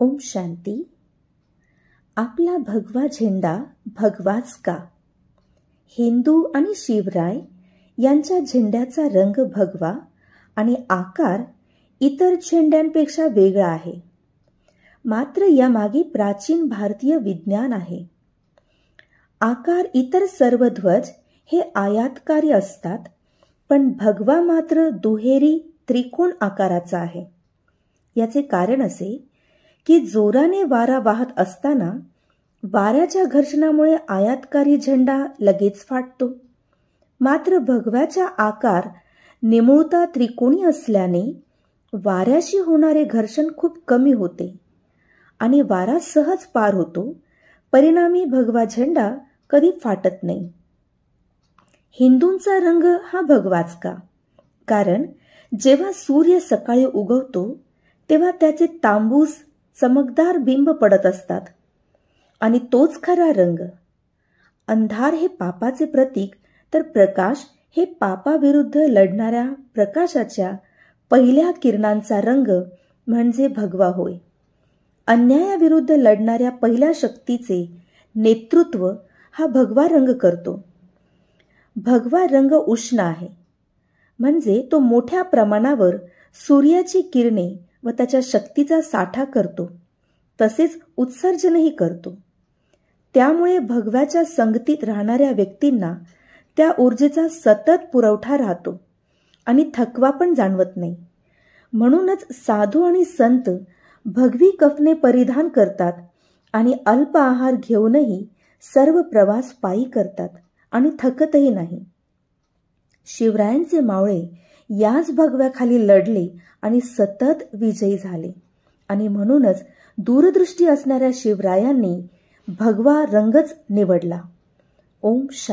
ओम शांती। आपला भगवा झेंडा भगवाच का? हिंदू आणि शिवराय यांच्या झेंड्याचा रंग भगवा आणि आकार इतर झेंड्यांपेक्षा वेगळा आहे। मात्र यामागे प्राचीन भारतीय विज्ञान आहे। आकार इतर सर्व ध्वज हे आयताकारी असतात, पण भगवा मात्र दुहेरी त्रिकोण आकाराचा आहे। याचे कारण असे की जोराने वारा वाहत असताना वाऱ्याच्या घर्षणामुळे आयताकारी झेंडा लगेच फाटतो। मात्र भगव्याचा आकार निमुळता त्रिकोणी असल्याने वाऱ्याशी होणारे घर्षण खूप कमी होते आणि वारा सहज पार होतो। परिणामी भगवा झेंडा कधी फाटत नाही। हिंदूंचा रंग हा भगवाच का? कारण जेव्हा सूर्य सकाळी उगवतो तेव्हा त्याचे तांबूस चमकदार बिंब पडत असतात आणि तोच खरा रंग। अंधार हे पापाचे प्रतीक, तर प्रकाश हे पापाविरुद्ध लढणाऱ्या प्रकाशाच्या पहिल्या किरणांचा रंग म्हणजे भगवा होय। अन्यायाविरुद्ध लढणाऱ्या पहिल्या शक्तीचे नेतृत्व हा भगवा रंग करतो। भगवा रंग उष्ण आहे, म्हणजे तो मोठ्या प्रमाणावर सूर्याची किरणे व त्याच्या शक्तीचा साठा करतो, तसेच उत्सर्जनही करतो। त्यामुळे भगव्याच्या संगतीत राहणाऱ्या व्यक्तींना त्या ऊर्जेचा सतत पुरवठा राहतो आणि थकवा पण जाणवत नाही। म्हणूनच साधू आणि संत भगवी कफने परिधान करतात आणि अल्प आहार घेऊनही सर्व प्रवास पायी करतात आणि थकतही नाही। शिवरायांचे मावळे याच भगव्याखाली लढले आणि सतत विजयी झाले आणि म्हणूनच दूरदृष्टी असणाऱ्या शिवरायांनी भगवा रंगच निवडला। ओम शांती।